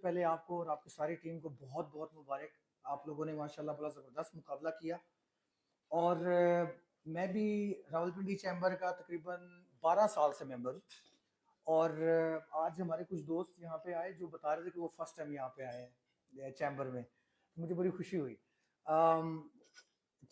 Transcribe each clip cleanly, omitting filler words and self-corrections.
पहले आपको और आपकी सारी टीम को बहुत बहुत मुबारक। आप लोगों ने माशाल्लाह बड़ा ज़बरदस्त मुकाबला किया। और मैं भी रावलपिंडी चैम्बर का तकरीबन 12 साल से मेंबर हूँ। और आज हमारे कुछ दोस्त यहाँ पे आए जो बता रहे थे कि वो फर्स्ट टाइम यहाँ पे आए हैं चैम्बर में, तो मुझे बड़ी खुशी हुई।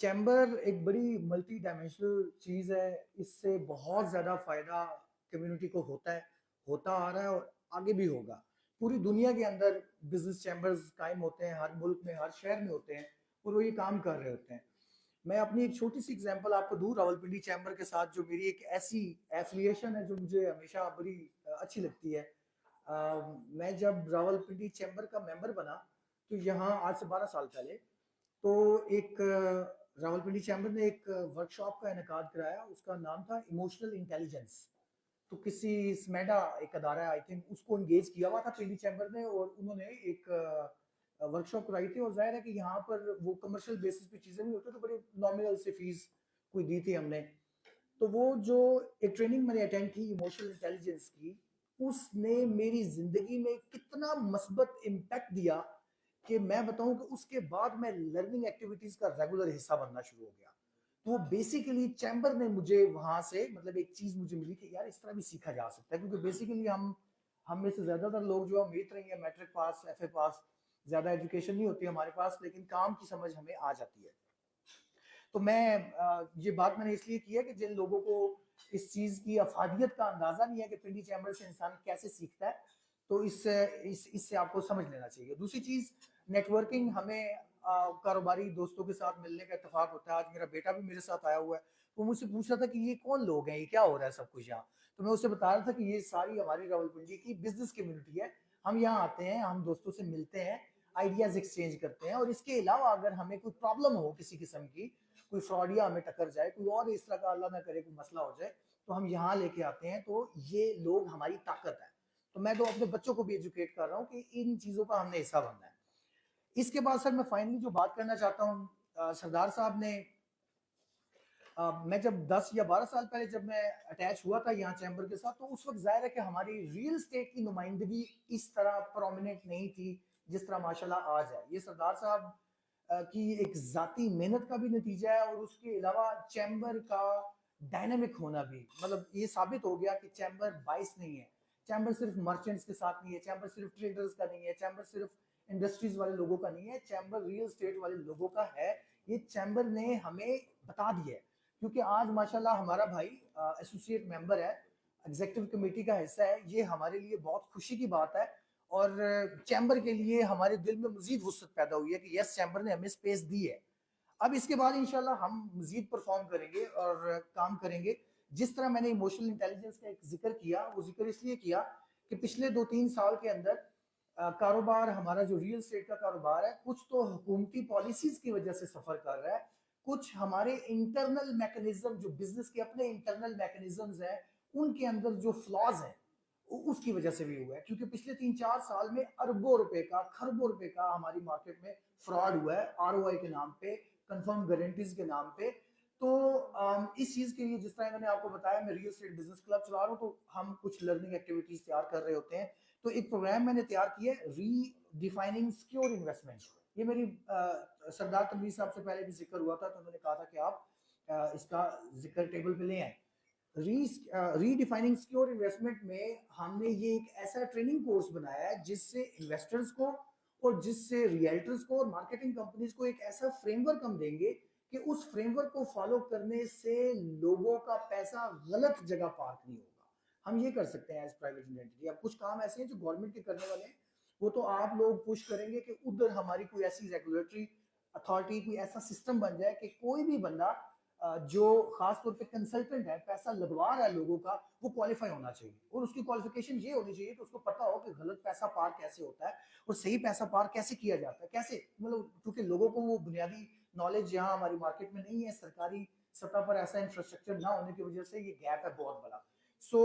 चैम्बर एक बड़ी मल्टी डायमेंशनल चीज़ है। इससे बहुत ज़्यादा फायदा कम्युनिटी को होता आ रहा है और आगे भी होगा। पूरी दुनिया के अंदर बिजनेस चैम्बर्स कायम होते हैं, हर मुल्क में, हर शहर में होते हैं और वो ये काम कर रहे होते हैं। मैं अपनी एक छोटी सी एग्जांपल आपको दूं रावलपिंडी चैम्बर के साथ, जो मेरी एक ऐसी एफिलिएशन है जो मुझे हमेशा बड़ी अच्छी लगती है। मैं जब रावलपिंडी चैम्बर का मेंबर बना, तो यहाँ आज से 12 साल पहले, तो एक रावलपिंडी चैम्बर ने एक वर्कशॉप का इनेकाद कराया। उसका नाम था इमोशनल इंटेलिजेंस। तो किसी स्मेडा एक अदारा आई थिंक उसको एंगेज किया हुआ था पिंडी चैम्बर ने, और उन्होंने एक वर्कशॉप कराई थी। और जाहिर है कि यहाँ पर वो कमर्शियल बेसिस पे चीजें नहीं होती, तो बड़े नॉमिनल से फीस कोई दी थी हमने। तो वो जो एक ट्रेनिंग मैंने अटेंड की इमोशनल इंटेलिजेंस की, उसने मेरी जिंदगी में कितना मस्बत इम्पैक्ट दिया कि मैं बताऊं कि उसके बाद मैं लर्निंग एक्टिविटीज का रेगुलर हिस्सा बनना शुरू हो गया। तो बेसिकली चैम्बर ने मुझे वहां से मतलब एक चीज मुझे मिली कि यार इस तरह भी सीखा जा सकता है, क्योंकि बेसिकली हम में से ज्यादातर लोग जो हम रही है मैट्रिक पास, एफए पास, ज्यादा एजुकेशन नहीं होती हमारे पास, लेकिन काम की समझ हमें आ जाती है। तो ये बात मैंने इसलिए की है कि जिन लोगों को इस चीज की अफादियत का अंदाजा नहीं है कि पिंडी चैम्बर से इंसान कैसे सीखता है, तो इससे आपको समझ लेना चाहिए। दूसरी चीज, नेटवर्किंग। हमें कारोबारी दोस्तों के साथ मिलने का इत्तेफाक होता है। आज मेरा बेटा भी मेरे साथ आया हुआ है। वो मुझसे पूछ रहा था कि ये कौन लोग हैं, ये क्या हो रहा है सब कुछ यहाँ। तो मैं उसे बता रहा था कि ये सारी हमारी रावलपिंडी की बिजनेस कम्युनिटी है। हम यहाँ आते हैं, हम दोस्तों से मिलते हैं, आइडियाज एक्सचेंज करते हैं, और इसके अलावा अगर हमें कोई प्रॉब्लम हो किसी किस्म की, कोई फ्रॉडिया हमें टक्कर जाए, कोई और इस तरह का अल्लाह ना करे कोई मसला हो जाए, तो हम यहाँ लेके आते हैं। तो ये लोग हमारी ताकत है। तो मैं तो अपने बच्चों को भी एजुकेट कर रहा हूँ कि इन चीजों का हमने हिस्सा बनना है। इसके बाद सर मैं फाइनली जो बात करना चाहता हूँ, सरदार साहब ने मैं जब 10 या 12 साल पहले जब मैं अटैच हुआ था यहाँ चैम्बर के साथ, तो उस वक्त जाहिर है कि हमारी रियल स्टेट की नुमाइंदगी इस तरह प्रोमिनेंट नहीं थी जिस तरह माशाल्लाह आज है। ये सरदार साहब की एक जाती मेहनत का भी नतीजा है, और उसके अलावा चैम्बर का डायनामिक होना भी, मतलब ये साबित हो गया कि चैम्बर बाइस नहीं है। चैम्बर सिर्फ मर्चेंट्स के साथ नहीं है, चैम्बर सिर्फ ट्रेडर्स का नहीं है, चैम्बर सिर्फ इंडस्ट्रीज वाले लोगों का नहीं है, चैम्बर रियल स्टेट वाले लोगों का है। ये चैम्बर ने हमें बता दिया है, क्योंकि आज माशाल्लाह हमारा भाई एसोसिएट मेंबर है, एग्जीक्यूटिव कमेटी का हिस्सा है। ये हमारे लिए बहुत खुशी की बात है, और चैम्बर के लिए हमारे दिल में मजीद वुसअत पैदा हुई है कि यस, चैम्बर ने हमें स्पेस दी है। अब इसके बाद इंशाल्लाह हम मजीद परफॉर्म करेंगे और काम करेंगे। जिस तरह मैंने इमोशनल इंटेलिजेंस का एक जिक्र किया, वो जिक्र इसलिए किया कि पिछले 2-3 साल के अंदर कारोबार हमारा जो रियल स्टेट का कारोबार है, कुछ तो हुकूमती पॉलिसीज की वजह से सफर कर रहा है, कुछ हमारे इंटरनल मैकेनिज्म, जो बिजनेस के अपने इंटरनल मैकेनिज्म्स हैं, उनके अंदर जो फ्लॉज हैं, उसकी वजह से भी हुआ है। क्योंकि पिछले 3-4 साल में अरबों रुपए का, खरबों रुपए का हमारी मार्केट में फ्रॉड हुआ है, आरओआई के नाम पे, कंफर्म गारंटीज के नाम पे। तो इस चीज के लिए, जिस तरह मैंने आपको बताया, मैं रियल एस्टेट बिजनेस क्लब चला रहा हूँ, तो हम कुछ लर्निंग एक्टिविटीज तैयार कर रहे होते हैं। तो एक प्रोग्राम मैंने तैयार किया है, रीडिफाइनिंग सिक्योर इन्वेस्टमेंट। ये मेरी सरदार तनवीर साहब से पहले भी जिक्र हुआ था, तो उन्होंने कहा था कि आप इसका जिक्र टेबल पे ले आए। रीडिफाइनिंग सिक्योर इन्वेस्टमेंट में हमने ये एक ऐसा ट्रेनिंग कोर्स बनाया है जिससे इन्वेस्टर्स को और जिससे रियल्टर्स को और मार्केटिंग कंपनीज को एक ऐसा फ्रेमवर्क हम देंगे कि उस फ्रेमवर्क को फॉलो करने से लोगों का पैसा गलत जगह पार्क नहीं होगा। हम ये कर सकते हैं एज प्राइवेट एंटिटी। अब कुछ काम ऐसे हैं जो गवर्नमेंट के करने वाले हैं, वो तो आप लोग पुश करेंगे कि उधर हमारी कोई ऐसी रेगुलेटरी अथॉरिटी, कोई ऐसा सिस्टम बन जाए कि कोई भी बंदा जो खासतौर पे कंसल्टेंट है, पैसा लगवा रहा है लोगों का, वो क्वालिफाई होना चाहिए। और उसकी क्वालिफिकेशन ये होनी चाहिए कि उसको पता हो कि गलत पैसा पार कैसे होता है और सही पैसा पार कैसे किया जाता है, कैसे, मतलब क्योंकि लोगों को वो बुनियादी नॉलेज यहाँ हमारी मार्केट में नहीं है। सरकारी सतह पर ऐसा इंफ्रास्ट्रक्चर ना होने की वजह से ये गैप है बहुत बड़ा। So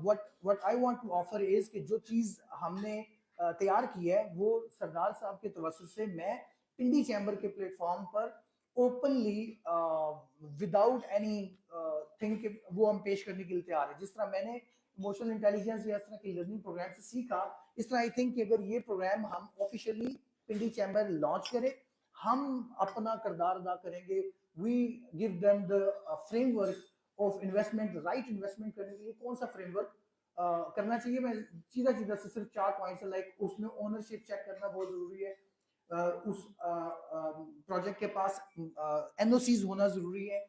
what I want to offer is कि जो चीज हमने तैयार की है, वो सरदार साहब के तवज्जुह से मैं पिंडी चैम्बर के प्लेटफॉर्म पर ओपनली, विदाउट एनी थिंग वो हम पेश करने के लिए तैयार है। जिस तरह मैंने इमोशनल इंटेलिजेंस या इस तरह की लर्निंग प्रोग्राम से सीखा इस तरह आई थिंक कि अगर ये प्रोग्राम हम ऑफिशियली पिंडी चैम्बर लॉन्च करें, हम अपना किरदार अदा करेंगे, we give them the framework of investment, right investment करने के लिए कौन सा फ्रेमवर्क करना चाहिए। मैं सीधा सीधा से सिर्फ 4 पॉइंट्स है, लाइक उसमें ओनरशिप चेक करना बहुत जरूरी है, उस प्रोजेक्ट के पास एनओसीज होना जरूरी है,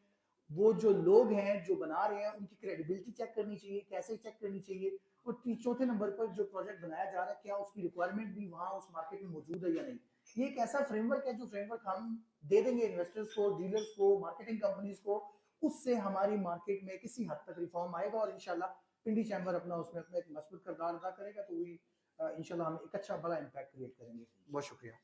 वो जो लोग हैं जो बना रहे हैं उनकी क्रेडिबिलिटी चेक करनी चाहिए, कैसे चेक करनी चाहिए, और चौथे नंबर पर जो प्रोजेक्ट बनाया जा रहा है क्या उसकी रिक्वायरमेंट भी वहां उस मार्केट में मौजूद है या नहीं। ये एक ऐसा फ्रेमवर्क है जो फ्रेमवर्क हम दे देंगे इन्वेस्टर्स को, डीलर्स को, मार्केटिंग कंपनीज को, उससे हमारी मार्केट में किसी हद तक रिफॉर्म आएगा और इंशाल्लाह पिंडी चैम्बर अपना उसमें अपना एक मजबूत किरदार अदा करेगा, तो वही इंशाल्लाह हम एक अच्छा बड़ा इम्पैक्ट क्रिएट करेंगे। बहुत शुक्रिया।